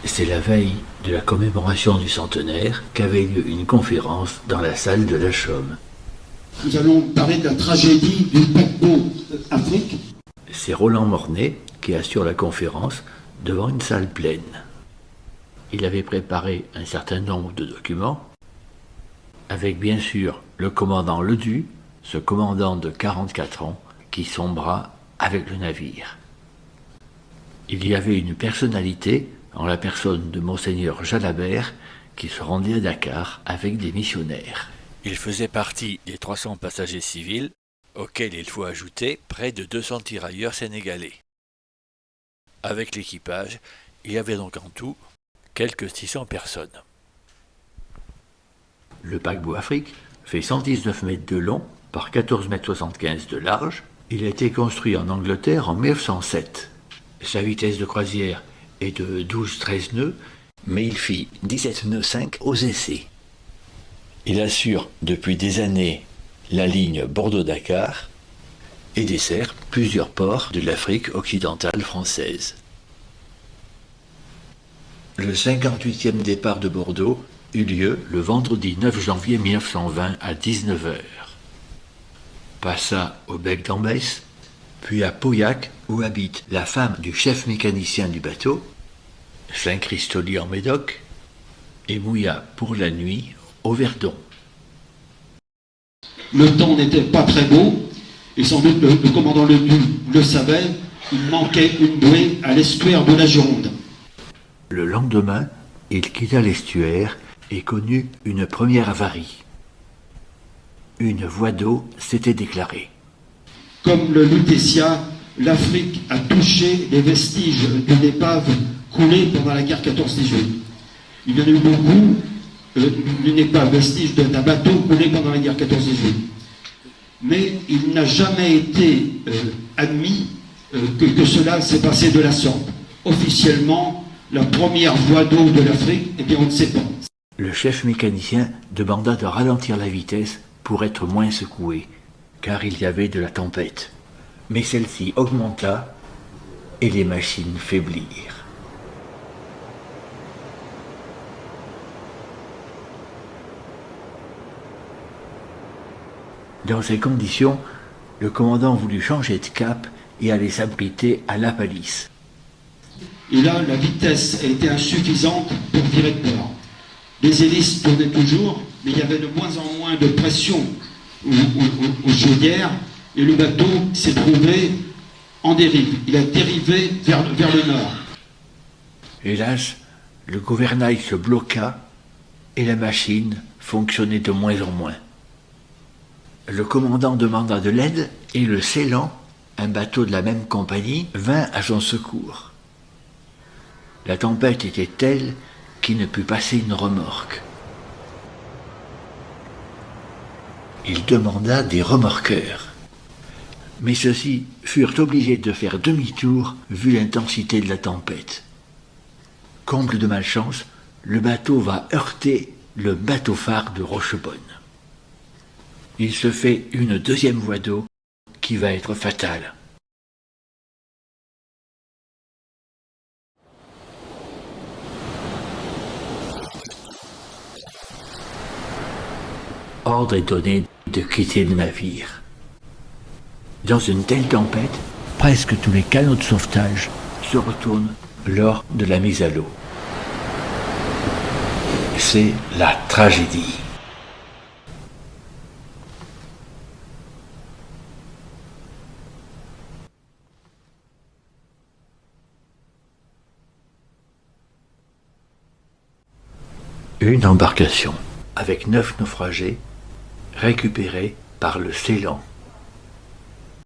C'est la veille de la commémoration du centenaire qu'avait lieu une conférence dans la salle de la Chaume. Nous allons parler de la tragédie du paquebot Afrique. C'est Roland Mornay qui assure la conférence devant une salle pleine. Il avait préparé un certain nombre de documents, avec bien sûr le commandant Ledu, ce commandant de 44 ans, qui sombra avec le navire. Il y avait une personnalité, en la personne de Monseigneur Jalabert, qui se rendait à Dakar avec des missionnaires. Il faisait partie des 300 passagers civils, auxquels il faut ajouter près de 200 tirailleurs sénégalais. Avec l'équipage, il y avait donc en tout quelques 600 personnes. Le paquebot Afrique fait 119 mètres de long par 14 mètres 75 de large. Il a été construit en Angleterre en 1907. Sa vitesse de croisière est de 12-13 nœuds, mais il fit 17 nœuds 5 aux essais. Il assure depuis des années la ligne Bordeaux-Dakar et dessert plusieurs ports de l'Afrique occidentale française. Le 58e départ de Bordeaux eut lieu le vendredi 9 janvier 1920 à 19h. Passa au bec d'Ambès, puis à Pauillac où habite la femme du chef mécanicien du bateau, Saint-Christoly en Médoc, et mouilla pour la nuit au Verdon. Le temps n'était pas très beau, et sans doute le commandant Ledu le savait, il manquait une bouée à l'estuaire de la Gironde. Le lendemain, il quitta l'estuaire et connut une première avarie. Une voie d'eau s'était déclarée. Comme le Lutetia, l'Afrique a touché les vestiges d'une épave coulée pendant la guerre 14-18. Il y en a eu beaucoup, une épave vestige d'un bateau coulé pendant la guerre 14-18. Mais il n'a jamais été admis que cela s'est passé de la sorte. Officiellement, la première voie d'eau de l'Afrique, eh bien on ne sait pas. Le chef mécanicien demanda de ralentir la vitesse pour être moins secoué, car il y avait de la tempête. Mais celle-ci augmenta et les machines faiblirent. Dans ces conditions, le commandant voulut changer de cap et aller s'abriter à La Palisse. Et là, la vitesse a été insuffisante pour virer de bord. Les hélices tournaient toujours, mais il y avait de moins en moins de pression aux chaudières, et le bateau s'est trouvé en dérive. Il a dérivé vers le nord. Hélas, le gouvernail se bloqua et la machine fonctionnait de moins en moins. Le commandant demanda de l'aide et le Ceylan, un bateau de la même compagnie, vint à son secours. La tempête était telle qu'il ne put passer une remorque. Il demanda des remorqueurs. Mais ceux-ci furent obligés de faire demi-tour vu l'intensité de la tempête. Comble de malchance, le bateau va heurter le bateau-phare de Rochebonne. Il se fait une deuxième voie d'eau qui va être fatale. Ordre est donné de quitter le navire. Dans une telle tempête, presque tous les canots de sauvetage se retournent lors de la mise à l'eau. C'est la tragédie. Une embarcation avec 9 naufragés récupérés par le Ceylan.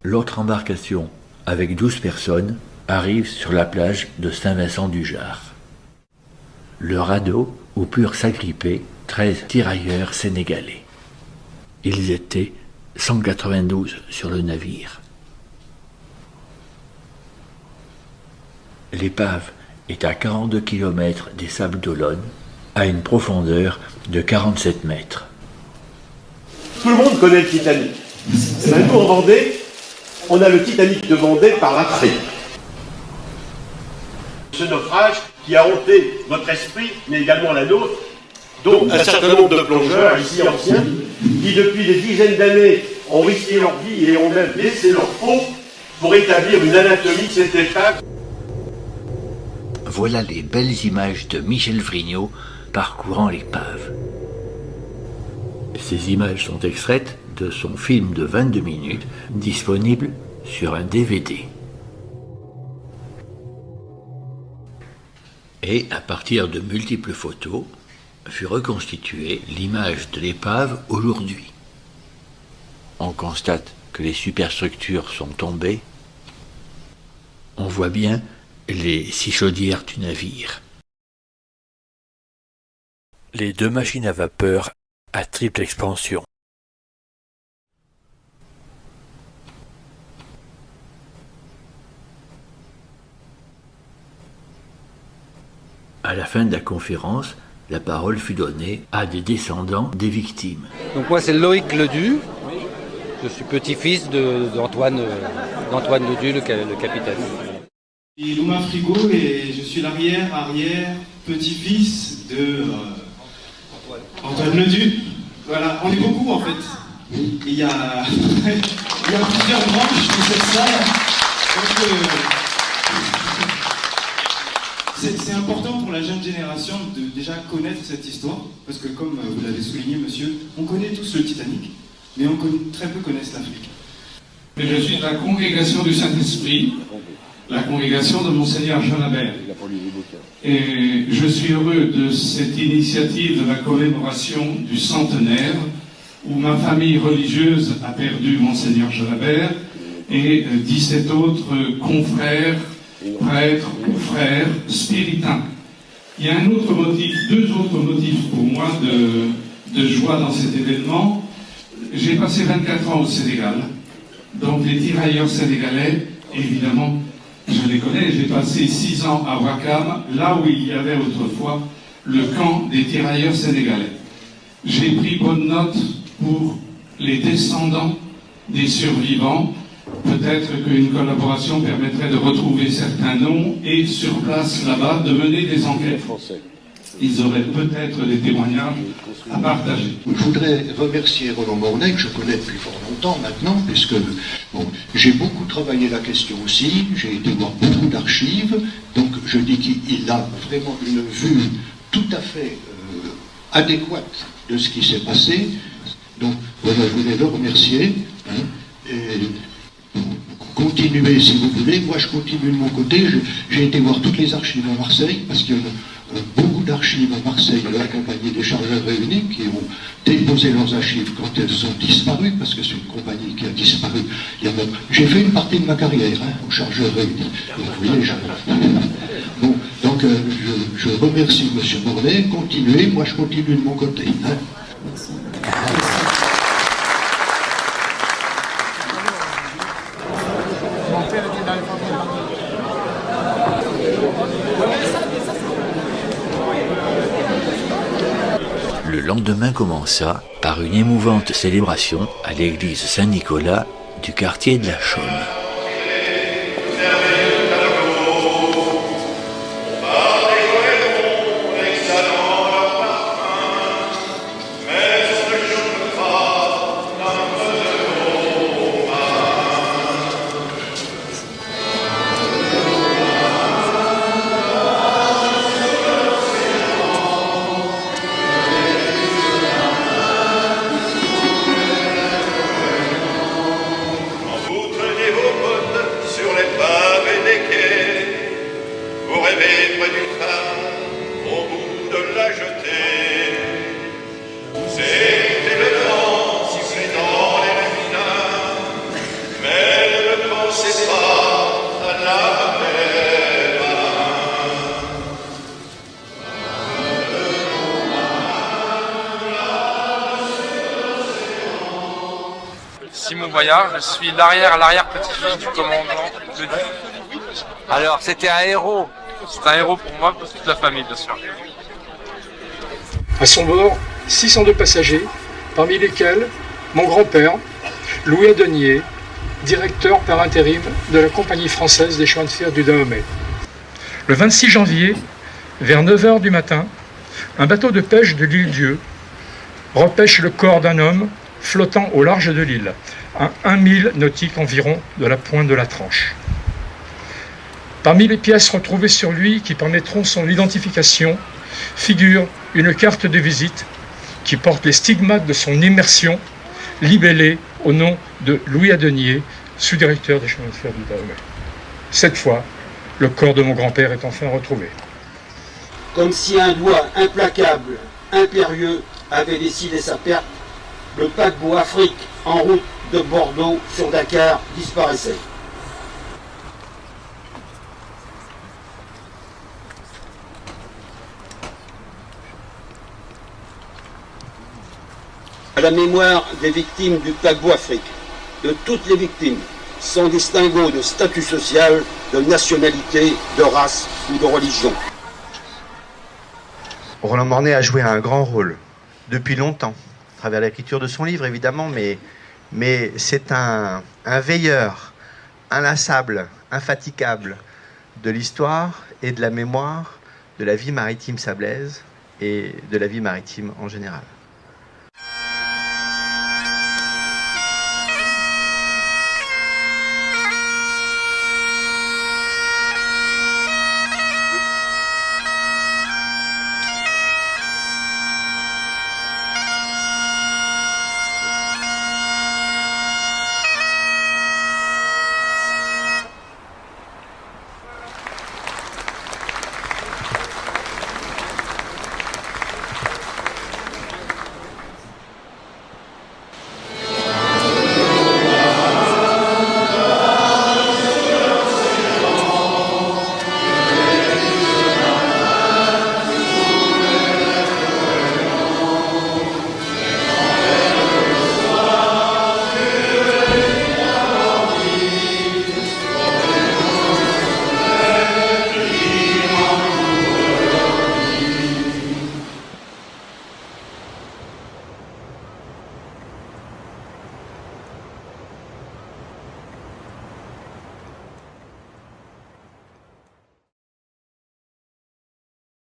L'autre embarcation avec 12 personnes arrive sur la plage de Saint-Vincent-du-Jard. Le radeau où purent s'agripper 13 tirailleurs sénégalais. Ils étaient 192 sur le navire. L'épave est à 42 km des Sables d'Olonne, à une profondeur de 47 mètres. Tout le monde connaît le Titanic. Nous, en Vendée, on a le Titanic de Vendée par l'Afrique. Ce naufrage, qui a hanté votre esprit, mais également la nôtre, dont un certain nombre de plongeurs, ici anciens, qui depuis des dizaines d'années ont risqué leur vie et ont même laissé leur peau pour établir une anatomie de cet état. Voilà les belles images de Michel Vrignot parcourant l'épave. Ces images sont extraites de son film de 22 minutes, disponible sur un DVD. Et à partir de multiples photos, fut reconstituée l'image de l'épave aujourd'hui. On constate que les superstructures sont tombées. On voit bien les 6 chaudières du navire. Les 2 machines à vapeur à triple expansion. À la fin de la conférence, la parole fut donnée à des descendants des victimes. Donc moi c'est Loïc Ledu, je suis petit-fils d'Antoine Ledu, le capitaine. Je suis Louma Frigo et je suis l'arrière-petit-fils de Antoine Ledu. Voilà, on est beaucoup en fait. Il y a plusieurs branches de cette salle. C'est important pour la jeune génération de déjà connaître cette histoire, parce que comme vous l'avez souligné, monsieur, on connaît tous le Titanic, mais très peu connaissent l'Afrique. Je suis de la congrégation du Saint-Esprit, la congrégation de Monseigneur Jalabert. Et je suis heureux de cette initiative de la commémoration du centenaire, où ma famille religieuse a perdu Monseigneur Jalabert et 17 autres confrères, prêtres ou frères spiritains. Il y a deux autres motifs pour moi de joie dans cet événement. J'ai passé 24 ans au Sénégal, donc les tirailleurs sénégalais, évidemment, je les connais. J'ai passé 6 ans à Ouakam, là où il y avait autrefois le camp des tirailleurs sénégalais. J'ai pris bonne note pour les descendants des survivants. Peut-être qu'une collaboration permettrait de retrouver certains noms et sur place là-bas de mener des enquêtes. Ils auraient peut-être des témoignages à partager. Je voudrais remercier Roland Mornay, que je connais depuis fort longtemps maintenant, puisque j'ai beaucoup travaillé la question aussi, j'ai été voir beaucoup d'archives, donc je dis qu'il a vraiment une vue tout à fait adéquate de ce qui s'est passé. Donc voilà, je voulais le remercier. Continuez si vous voulez. Moi je continue de mon côté. J'ai été voir toutes les archives à Marseille, parce qu'il y a beaucoup d'archives à Marseille de la compagnie des chargeurs réunis qui ont déposé leurs archives quand elles ont disparu, parce que c'est une compagnie qui a disparu. J'ai fait une partie de ma carrière aux chargeurs réunis. Donc, vous voyez, je remercie M. Mornay. Continuez, moi je continue de mon côté. Le lendemain commença par une émouvante célébration à l'église Saint-Nicolas du quartier de la Chaume. Simon Boyard, je suis l'arrière-petit-fils du commandant de Dieu. Alors c'était un héros. C'est un héros pour moi, pour toute la famille bien sûr. À son bord, 602 passagers, parmi lesquels mon grand-père, Louis Adonier, directeur par intérim de la compagnie française des chemins de fer du Dahomey. Le 26 janvier Vers 9 h du matin, un bateau de pêche de l'île Dieu repêche le corps d'un homme flottant au large de l'île, à 1 mille nautique environ de la pointe de la Tranche. Parmi les pièces retrouvées sur lui qui permettront son identification, figure une carte de visite qui porte les stigmates de son immersion, libellée au nom de Louis Adenier, sous-directeur des chemins de fer du Dahomey. Cette fois, le corps de mon grand-père est enfin retrouvé. Comme si un doigt implacable, impérieux, avait décidé sa perte, le paquebot Afrique en route de Bordeaux sur Dakar disparaissait. À la mémoire des victimes du paquebot Afrique, de toutes les victimes, sans distinguo de statut social, de nationalité, de race ou de religion. Roland Mornet a joué un grand rôle depuis longtemps, à travers l'écriture de son livre évidemment, mais c'est un veilleur inlassable, infatigable de l'histoire et de la mémoire de la vie maritime sablaise et de la vie maritime en général.